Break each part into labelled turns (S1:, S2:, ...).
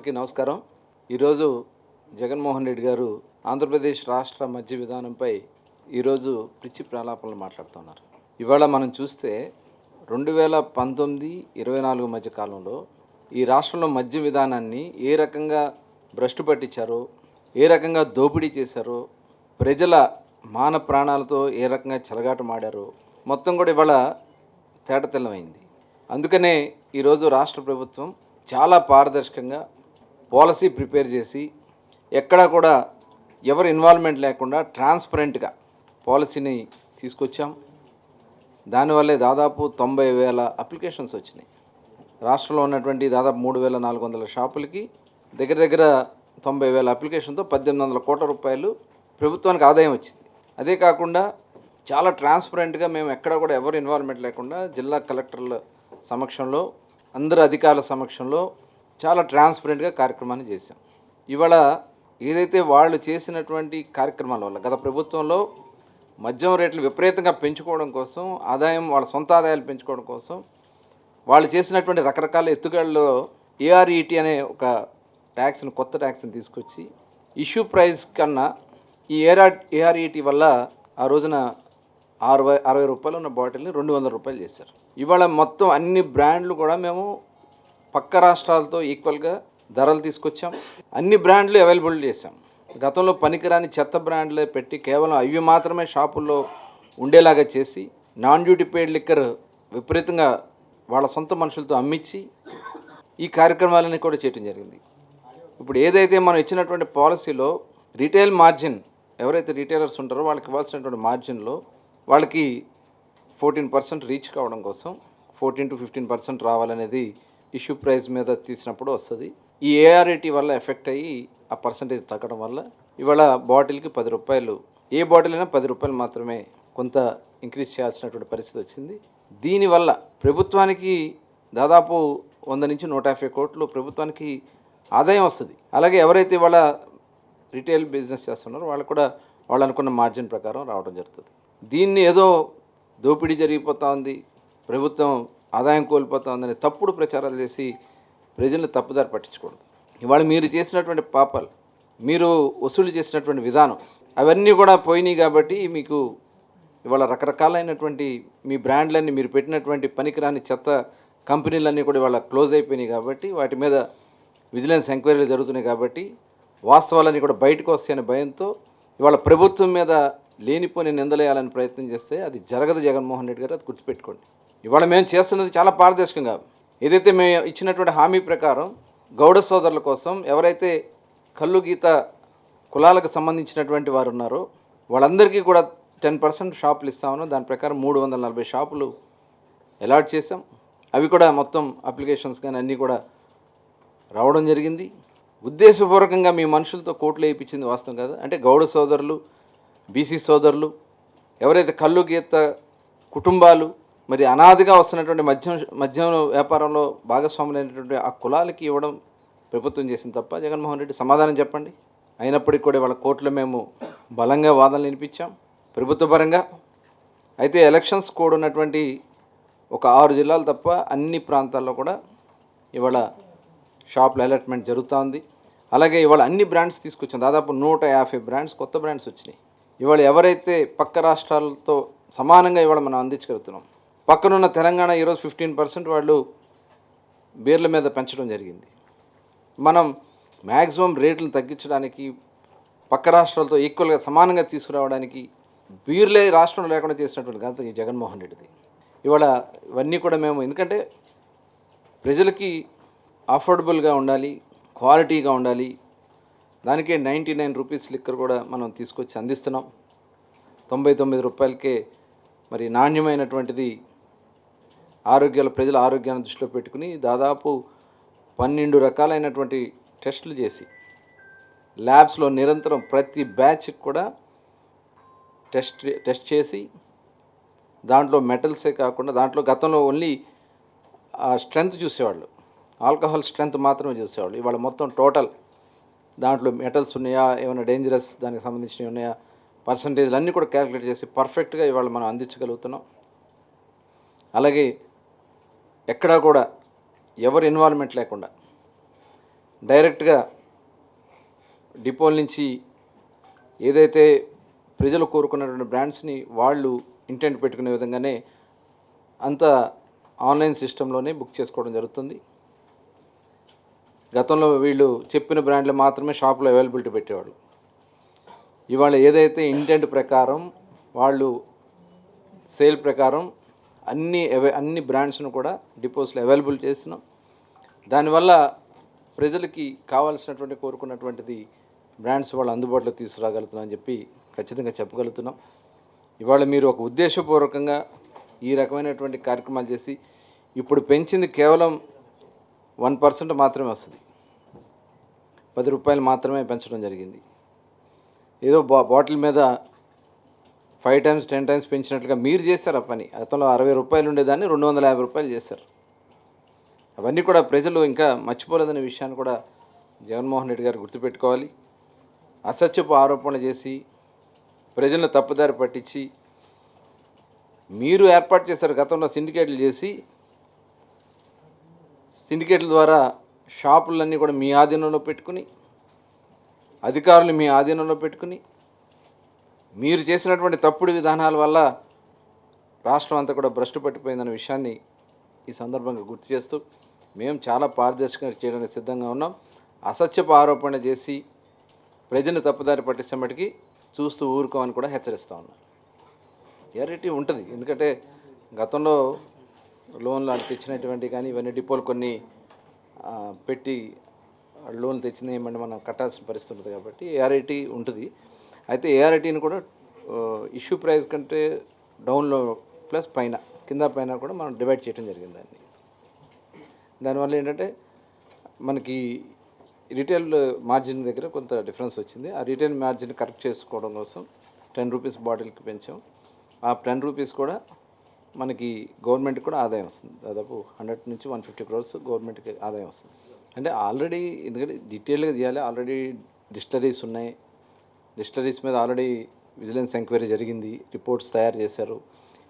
S1: అందరికీ నమస్కారం. ఈరోజు జగన్మోహన్ రెడ్డి గారు ఆంధ్రప్రదేశ్ రాష్ట్ర మద్య విధానంపై ఈరోజు పిచ్చి ప్రలాపనలు మాట్లాడుతున్నారు. ఇవాళ మనం చూస్తే 2019-24 మధ్య కాలంలో ఈ రాష్ట్రంలో మద్య విధానాన్ని ఏ రకంగా భ్రష్టు పట్టించారో, ఏ రకంగా దోపిడీ చేశారో, ప్రజల మాన ప్రాణాలతో ఏ రకంగా చెలగాటమాడారో మొత్తం కూడా ఇవాళ తేటతెల్లమైంది. అందుకనే ఈరోజు రాష్ట్ర ప్రభుత్వం చాలా పారదర్శకంగా పాలసీ ప్రిపేర్ చేసి ఎక్కడా కూడా ఎవరి ఇన్వాల్వ్మెంట్ లేకుండా ట్రాన్స్పరెంట్గా పాలసీని తీసుకొచ్చాం. దానివల్లే దాదాపు 90,000 అప్లికేషన్స్ వచ్చినాయి. రాష్ట్రంలో ఉన్నటువంటి దాదాపు 3,400 షాపులకి దగ్గర దగ్గర 90,000 అప్లికేషన్తో 1,800 కోట్ల రూపాయలు ప్రభుత్వానికి ఆదాయం వచ్చింది. అదే కాకుండా చాలా ట్రాన్స్పరెంట్గా మేము ఎక్కడ కూడా ఎవరు ఇన్వాల్వ్మెంట్ లేకుండా జిల్లా కలెక్టర్ల సమక్షంలో అందరు అధికారుల సమక్షంలో చాలా ట్రాన్స్పరెంట్గా కార్యక్రమాన్ని చేశాం. ఇవాళ ఏదైతే వాళ్ళు చేసినటువంటి కార్యక్రమాల వల్ల గత ప్రభుత్వంలో మద్యం రేట్లు విపరీతంగా పెంచుకోవడం కోసం, ఆదాయం వాళ్ళ సొంత ఆదాయాలు పెంచుకోవడం కోసం వాళ్ళు చేసినటువంటి రకరకాల ఎత్తుగడలో ఏఆర్ఈటీ అనే ఒక ట్యాక్స్ని, కొత్త ట్యాక్స్ని తీసుకొచ్చి ఇష్యూ ప్రైస్ కన్నా ఈ ఏఆర్ఈటీ వల్ల ఆ రోజున 60 రూపాయలు ఉన్న బాటిల్ని 200 రూపాయలు చేశారు. ఇవాళ మొత్తం అన్ని బ్రాండ్లు కూడా మేము పక్క రాష్ట్రాలతో ఈక్వల్గా ధరలు తీసుకొచ్చాం. అన్ని బ్రాండ్లు అవైలబుల్ చేశాం. గతంలో పనికిరాని చెత్త బ్రాండ్లే పెట్టి కేవలం అవి మాత్రమే షాపుల్లో ఉండేలాగా చేసి నాన్ డ్యూటీ పెయిడ్ లిక్కర్ విపరీతంగా వాళ్ళ సొంత మనుషులతో అమ్మించి ఈ కార్యక్రమాలన్నీ కూడా చేయడం జరిగింది. ఇప్పుడు ఏదైతే మనం ఇచ్చినటువంటి పాలసీలో రీటైల్ మార్జిన్, ఎవరైతే రీటైలర్స్ ఉంటారో వాళ్ళకి ఇవ్వాల్సినటువంటి మార్జిన్లో వాళ్ళకి 14% రీచ్ కావడం కోసం 14 to 15% రావాలనేది ఇష్యూ ప్రైస్ మీద తీసినప్పుడు వస్తుంది. ఈ ఏఆర్ఈటీ వల్ల ఎఫెక్ట్ అయ్యి ఆ పర్సంటేజ్ తగ్గడం వల్ల ఇవాళ బాటిల్కి 10 రూపాయలు, ఏ బాటిల్ అయినా 10 రూపాయలు మాత్రమే కొంత ఇంక్రీజ్ చేయాల్సినటువంటి పరిస్థితి వచ్చింది. దీనివల్ల ప్రభుత్వానికి దాదాపు 100 నుంచి 150 కోట్లు ప్రభుత్వానికి ఆదాయం వస్తుంది. అలాగే ఎవరైతే వాళ్ళ రిటైల్ బిజినెస్ చేస్తున్నారో వాళ్ళకు కూడా వాళ్ళు అనుకున్న మార్జిన్ ప్రకారం రావడం జరుగుతుంది. దీన్ని ఏదో దోపిడీ జరిగిపోతూ ఉంది, ప్రభుత్వం ఆదాయం కోల్పోతూ ఉందని తప్పుడు ప్రచారాలు చేసి ప్రజలను తప్పుదారి పట్టించకూడదు. ఇవాళ మీరు చేసినటువంటి పాపాలు, మీరు వసూలు చేసినటువంటి విధానం అవన్నీ కూడా పోయినాయి. కాబట్టి మీకు ఇవాళ రకరకాలైనటువంటి మీ బ్రాండ్లన్నీ, మీరు పెట్టినటువంటి పనికిరాని చెత్త కంపెనీలన్నీ కూడా ఇవాళ క్లోజ్ అయిపోయినాయి. కాబట్టి వాటి మీద విజిలెన్స్ ఎంక్వైరీలు జరుగుతున్నాయి. కాబట్టి వాస్తవాలన్నీ కూడా బయటకు వస్తాయనే భయంతో ఇవాళ ప్రభుత్వం మీద లేనిపోని నిందలేయాలని ప్రయత్నం చేస్తే అది జరగదు. జగన్మోహన్ రెడ్డి గారు అది గుర్తుపెట్టుకోండి. ఇవాళ మేము చేస్తున్నది చాలా పారదర్శకంగా, ఏదైతే మేము ఇచ్చినటువంటి హామీ ప్రకారం గౌడ సోదరుల కోసం ఎవరైతే కల్లు గీత కులాలకు సంబంధించినటువంటి వారు ఉన్నారో వాళ్ళందరికీ కూడా 10% షాపులు ఇస్తామని దాని ప్రకారం 340 షాపులు అలాట్ చేసాం. అవి కూడా మొత్తం అప్లికేషన్స్ కానీ అన్నీ కూడా రావడం జరిగింది. ఉద్దేశపూర్వకంగా మీ మనుషులతో కోట్లు వేయించింది వాస్తవం కదా. అంటే గౌడ సోదరులు, బీసీ సోదరులు, ఎవరైతే కల్లు గీత కుటుంబాలు, మరి అనాదిగా వస్తున్నటువంటి మద్యం వ్యాపారంలో భాగస్వాములైనటువంటి ఆ కులాలకి ఇవ్వడం ప్రభుత్వం చేసింది తప్ప. జగన్మోహన్ రెడ్డి సమాధానం చెప్పండి. అయినప్పటికీ కూడా వాళ్ళ కోర్టులో మేము బలంగా వాదనలు వినిపించాం ప్రభుత్వ పరంగా. అయితే ఎలక్షన్స్ కోడ్ ఉన్నటువంటి ఒక 6 జిల్లాలు తప్ప అన్ని ప్రాంతాల్లో కూడా ఇవాళ షాపుల అలాట్మెంట్ జరుగుతూ ఉంది. అలాగే ఇవాళ అన్ని బ్రాండ్స్ తీసుకొచ్చాం. దాదాపు 150 బ్రాండ్స్, కొత్త బ్రాండ్స్ వచ్చినాయి. ఇవాళ ఎవరైతే పక్క రాష్ట్రాలతో సమానంగా ఇవాళ మనం అందించగలుగుతున్నాం. పక్కనున్న తెలంగాణ ఈరోజు 15% వాళ్ళు బీర్ల మీద పెంచడం జరిగింది. మనం మ్యాక్సిమం రేట్లను తగ్గించడానికి, పక్క రాష్ట్రాలతో ఈక్వల్గా సమానంగా తీసుకురావడానికి బీర్లే రాష్ట్రంలో లేకుండా చేసినటువంటి ఘనత ఈ జగన్మోహన్ రెడ్డిది. ఇవాళ ఇవన్నీ కూడా మేము, ఎందుకంటే ప్రజలకి అఫోర్డబుల్గా ఉండాలి, క్వాలిటీగా ఉండాలి. దానికే 99 రూపీస్ లిక్కర్ కూడా మనం తీసుకొచ్చి అందిస్తున్నాం. 99 రూపాయలకే మరి నాణ్యమైనటువంటిది ప్రజల ఆరోగ్యాన్ని దృష్టిలో పెట్టుకుని దాదాపు 12 రకాలైనటువంటి టెస్టులు చేసి ల్యాబ్స్లో నిరంతరం ప్రతి బ్యాచ్కి కూడా టెస్ట్ చేసి దాంట్లో మెటల్సే కాకుండా దాంట్లో గతంలో ఓన్లీ స్ట్రెంగ్త్ చూసేవాళ్ళు, ఆల్కహాల్ స్ట్రెంగ్త్ మాత్రమే చూసేవాళ్ళు. ఇవాళ మొత్తం టోటల్ దాంట్లో మెటల్స్ ఉన్నాయా, ఏమైనా డేంజరస్ దానికి సంబంధించినవి ఉన్నాయా, పర్సంటేజ్లు అన్నీ కూడా క్యాలిక్యులేట్ చేసి పర్ఫెక్ట్గా ఇవాళ మనం అందించగలుగుతున్నాం. అలాగే ఎక్కడా కూడా ఎవరు ఇన్వాల్వ్మెంట్ లేకుండా డైరెక్ట్గా డిపోల నుంచి ఏదైతే ప్రజలు కోరుకున్నటువంటి బ్రాండ్స్ని వాళ్ళు ఇంటెంట్ పెట్టుకునే విధంగానే అంతా ఆన్లైన్ సిస్టంలోనే బుక్ చేసుకోవడం జరుగుతుంది. గతంలో వీళ్ళు చెప్పిన బ్రాండ్లు మాత్రమే షాప్లో అవైలబిలిటీ పెట్టేవాళ్ళు. ఇవాళ ఏదైతే ఇంటెంట్ ప్రకారం వాళ్ళు సేల్ ప్రకారం అన్ని బ్రాండ్స్ను కూడా డిపోస్లో అవైలబుల్ చేసినాం. దానివల్ల ప్రజలకి కావాల్సినటువంటి కోరుకున్నటువంటిది బ్రాండ్స్ వాళ్ళు అందుబాటులో తీసుకురాగలుగుతున్నాం అని చెప్పి ఖచ్చితంగా చెప్పగలుగుతున్నాం. ఇవాళ మీరు ఒక ఉద్దేశపూర్వకంగా ఈ రకమైనటువంటి కార్యక్రమాలు చేసి ఇప్పుడు పెంచింది కేవలం 1% మాత్రమే వస్తుంది. 10 రూపాయలు మాత్రమే పెంచడం జరిగింది. ఏదో బాటిల్ మీద 5 times 10 times పెంచినట్లుగా మీరు చేశారు ఆ పని. గతంలో 60 రూపాయలు ఉండేదాన్ని 250 రూపాయలు చేశారు. అవన్నీ కూడా ప్రజలు ఇంకా మర్చిపోలేదనే విషయాన్ని కూడా జగన్మోహన్ రెడ్డి గారు గుర్తుపెట్టుకోవాలి. అసత్యపు ఆరోపణలు చేసి ప్రజలను తప్పుదారి పట్టించి మీరు ఏర్పాటు చేశారు. గతంలో సిండికేట్లు చేసి సిండికేట్ల ద్వారా షాపులన్నీ కూడా మీ ఆధీనంలో పెట్టుకుని అధికారులు మీ ఆధీనంలో పెట్టుకుని మీరు చేసినటువంటి తప్పుడు విధానాల వల్ల రాష్ట్రం అంతా కూడా భ్రష్టు పట్టిపోయిందనే విషయాన్ని ఈ సందర్భంగా గుర్తు చేస్తూ మేము చాలా పారదర్శకంగా చేయడానికి సిద్ధంగా ఉన్నాం. అసత్యపు ఆరోపణ చేసి ప్రజలను తప్పుదారి పట్టిస్తే మటుకి చూస్తూ ఊరుకోమని కూడా హెచ్చరిస్తూ ఉన్నాం. క్లారిటీ ఉంటుంది. ఎందుకంటే గతంలో లోన్లు వాళ్ళు తెచ్చినటువంటి కానీ ఇవన్నీ డిపోలు కొన్ని పెట్టి లోన్లు తెచ్చింది ఏమంటే మనం కట్టాల్సిన పరిస్థితి ఉంటుంది కాబట్టి ఏఆర్ఐటీ ఉంటుంది. అయితే ఏఆర్ఐటీని కూడా ఇష్యూ ప్రైస్ కంటే డౌన్లో ప్లస్ పైన కింద పైన కూడా మనం డివైడ్ చేయడం జరిగింది. దానివల్ల ఏంటంటే మనకి రిటైల్ మార్జిన్ దగ్గర కొంత డిఫరెన్స్ వచ్చింది. ఆ రిటైల్ మార్జిన్ కరెక్ట్ చేసుకోవడం కోసం 10 రూపీస్ బాటిల్కి పెంచాం. ఆ 10 రూపీస్ కూడా మనకి గవర్నమెంట్కి కూడా ఆదాయం వస్తుంది. దాదాపు 100 నుంచి 150 crores గవర్నమెంట్కి ఆదాయం వస్తుంది. అంటే ఆల్రెడీ ఎందుకంటే డీటెయిల్గా చేయాలి. ఆల్రెడీ డిస్టిలరీస్ ఉన్నాయి. డిస్టిలరీస్ మీద ఆల్రెడీ విజిలెన్స్ ఎంక్వైరీ జరిగింది. రిపోర్ట్స్ తయారు చేశారు.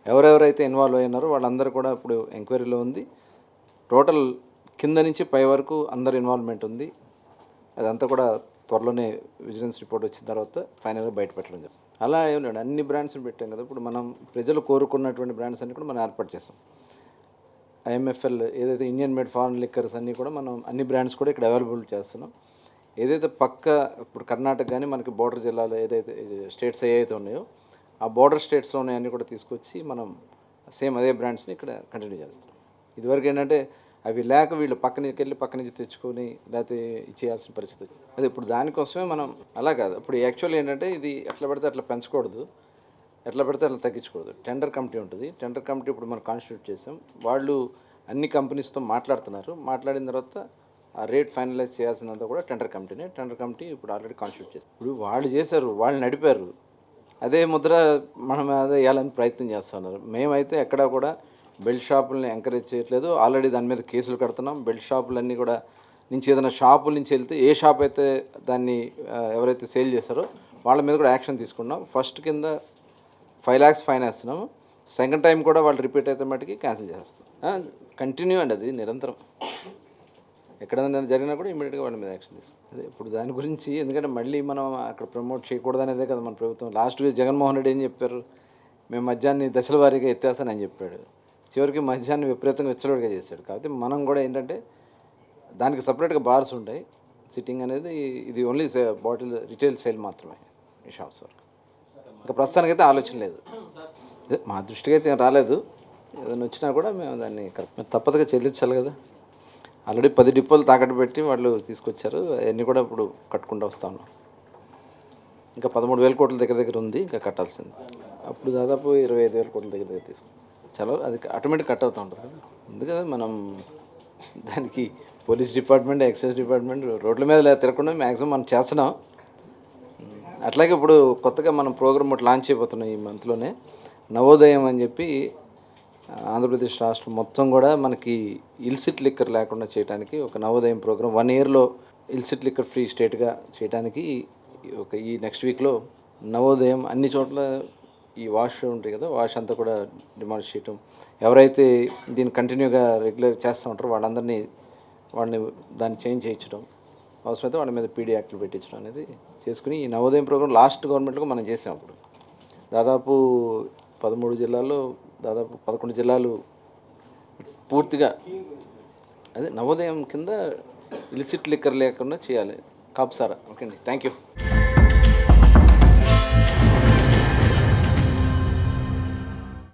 S1: ఎవరెవరైతే ఇన్వాల్వ్ అయినారో వాళ్ళందరూ కూడా ఇప్పుడు ఎంక్వైరీలో ఉంది. టోటల్ కింద నుంచి పై వరకు అందరు ఇన్వాల్వ్మెంట్ ఉంది. అదంతా కూడా త్వరలోనే విజిలెన్స్ రిపోర్ట్ వచ్చిన తర్వాత ఫైనల్గా బయటపెట్టడం జరుగుతుంది. అలా ఏమన్నాడు అన్ని బ్రాండ్స్ని పెట్టాం కదా. ఇప్పుడు మనం ప్రజలు కోరుకున్నటువంటి బ్రాండ్స్ అన్ని కూడా మనం ఏర్పాటు చేస్తాం. ఐఎంఎఫ్ఎల్ ఏదైతే ఇండియన్ మేడ్ ఫారెన్ లిక్కర్స్ అన్నీ కూడా మనం అన్ని బ్రాండ్స్ కూడా ఇక్కడ అవైలబుల్ చేస్తున్నాం. ఏదైతే పక్క ఇప్పుడు కర్ణాటక కానీ మనకి బోర్డర్ జిల్లాలో ఏదైతే స్టేట్స్ ఏవైతే ఉన్నాయో ఆ బోర్డర్ స్టేట్స్లో ఉన్నాయన్నీ కూడా తీసుకొచ్చి మనం సేమ్ అదే బ్రాండ్స్ని ఇక్కడ కంటిన్యూ చేస్తాం. ఇదివరకు ఏంటంటే అవి లేక వీళ్ళు పక్కనకి వెళ్ళి పక్క నుంచి తెచ్చుకొని లేకపోతే చేయాల్సిన పరిస్థితి వచ్చింది. అదే ఇప్పుడు దానికోసమే మనం అలా కాదు. ఇప్పుడు యాక్చువల్లీ ఏంటంటే ఇది ఎట్లా పడితే అట్లా పెంచకూడదు, ఎట్లా పడితే అట్లా తగ్గించకూడదు. టెండర్ కమిటీ ఉంటుంది. టెండర్ కమిటీ ఇప్పుడు మనం కాన్స్టిట్యూట్ చేసాం. వాళ్ళు అన్ని కంపెనీస్తో మాట్లాడుతున్నారు. మాట్లాడిన తర్వాత ఆ రేట్ ఫైనలైజ్ చేయాల్సినంత కూడా టెండర్ కమిటీనే. టెండర్ కమిటీ ఇప్పుడు ఆల్రెడీ కాన్స్టిట్యూట్ చేస్తారు. ఇప్పుడు వాళ్ళు చేశారు, వాళ్ళు నడిపారు. అదే ముద్ర మనం అదే వేయాలని ప్రయత్నం చేస్తున్నారు. మేమైతే ఎక్కడా కూడా బెల్ట్ షాపులని ఎంకరేజ్ చేయట్లేదు. ఆల్రెడీ దాని మీద కేసులు కడుతున్నాం. బెల్ట్ షాపులన్నీ కూడా నుంచి ఏదైనా షాపుల నుంచి వెళ్తే ఏ షాప్ అయితే దాన్ని ఎవరైతే సేల్ చేస్తారో వాళ్ళ మీద కూడా యాక్షన్ తీసుకున్నాం. ఫస్ట్ కింద 5 lakhs ఫైన్ వేస్తున్నాము. సెకండ్ టైం కూడా వాళ్ళు రిపీట్ అయితే మటుకి క్యాన్సిల్ చేస్తాం. కంటిన్యూ అండి, అది నిరంతరం. ఎక్కడైనా జరిగినా కూడా ఇమీడియట్గా వాళ్ళ మీద యాక్షన్ తీసుకుంటాం. అదే ఇప్పుడు దాని గురించి ఎందుకంటే మళ్ళీ మనం అక్కడ ప్రమోట్ చేయకూడదనేదే కదా మన ప్రభుత్వం. లాస్ట్గా జగన్మోహన్ రెడ్డి ఏం చెప్పారు, మేము మద్యాన్ని దశల వారీగా ఎత్తేస్తానని చెప్పాడు. చివరికి మద్యాన్ని విపరీతంగా విచ్చలవిడిగా చేశాడు. కాబట్టి మనం కూడా ఏంటంటే దానికి సపరేట్గా బార్స్ ఉంటాయి. సిట్టింగ్ అనేది ఇది ఓన్లీ బాటిల్ రిటైల్ సేల్ మాత్రమే ఈ షాప్స్ వరకు. ఇంకా ప్రస్తుతానికైతే ఆలోచన లేదు. మా దృష్టికి అయితే రాలేదు. ఏదైనా వచ్చినా కూడా మేము దాన్ని తప్పదుగా చెల్లించాలి కదా. ఆల్రెడీ 10 డిపోలు తాకట్టు పెట్టి వాళ్ళు తీసుకొచ్చారు. అవన్నీ కూడా ఇప్పుడు కట్టుకుంటూ వస్తా ఉన్నాం. ఇంకా 13,000 కోట్ల దగ్గర ఉంది ఇంకా కట్టాల్సింది. అప్పుడు దాదాపు 25,000 కోట్ల దగ్గర తీసుకుంటాం. చాలా అది ఆటోమేటిక్ కట్ అవుతూ ఉంటుంది కదా. ఉంది కదా మనం దానికి పోలీస్ డిపార్ట్మెంట్, ఎక్సైజ్ డిపార్ట్మెంట్ రోడ్ల మీద తిరగకుండా మ్యాక్సిమం మనం చేస్తున్నాం. అట్లాగే ఇప్పుడు కొత్తగా మనం ప్రోగ్రామ్ ఒకటి లాంచ్ అయిపోతున్నాం ఈ మంత్లోనే. నవోదయం అని చెప్పి ఆంధ్రప్రదేశ్ రాష్ట్రం మొత్తం కూడా మనకి ఇల్సిట్ లిక్కర్ లేకుండా చేయడానికి ఒక నవోదయం ప్రోగ్రామ్ 1 yearలో ఇల్సిట్ లిక్కర్ ఫ్రీ స్టేట్గా చేయడానికి ఈ నెక్స్ట్ వీక్లో నవోదయం అన్ని చోట్ల ఈ వాష్ ఉంటాయి కదా, వాష్ అంతా కూడా డిమాలిష్ చేయటం. ఎవరైతే దీన్ని కంటిన్యూగా రెగ్యులర్ చేస్తూ ఉంటారో వాళ్ళని దాన్ని చేంజ్ చేయించడం. అవసరమైతే వాళ్ళ మీద పీడీ యాక్ట్లు పెట్టించడం అనేది చేసుకుని ఈ నవోదయం ప్రోగ్రాం లాస్ట్ గవర్నమెంట్లో మనం చేసాం. అప్పుడు దాదాపు 13 జిల్లాల్లో దాదాపు 11 జిల్లాలు పూర్తిగా అదే నవోదయం కింద ఇలిసిట్ లిక్కర్ లేకుండా చేయాలి. కాపుసారా. ఓకే అండి, థ్యాంక్ యూ.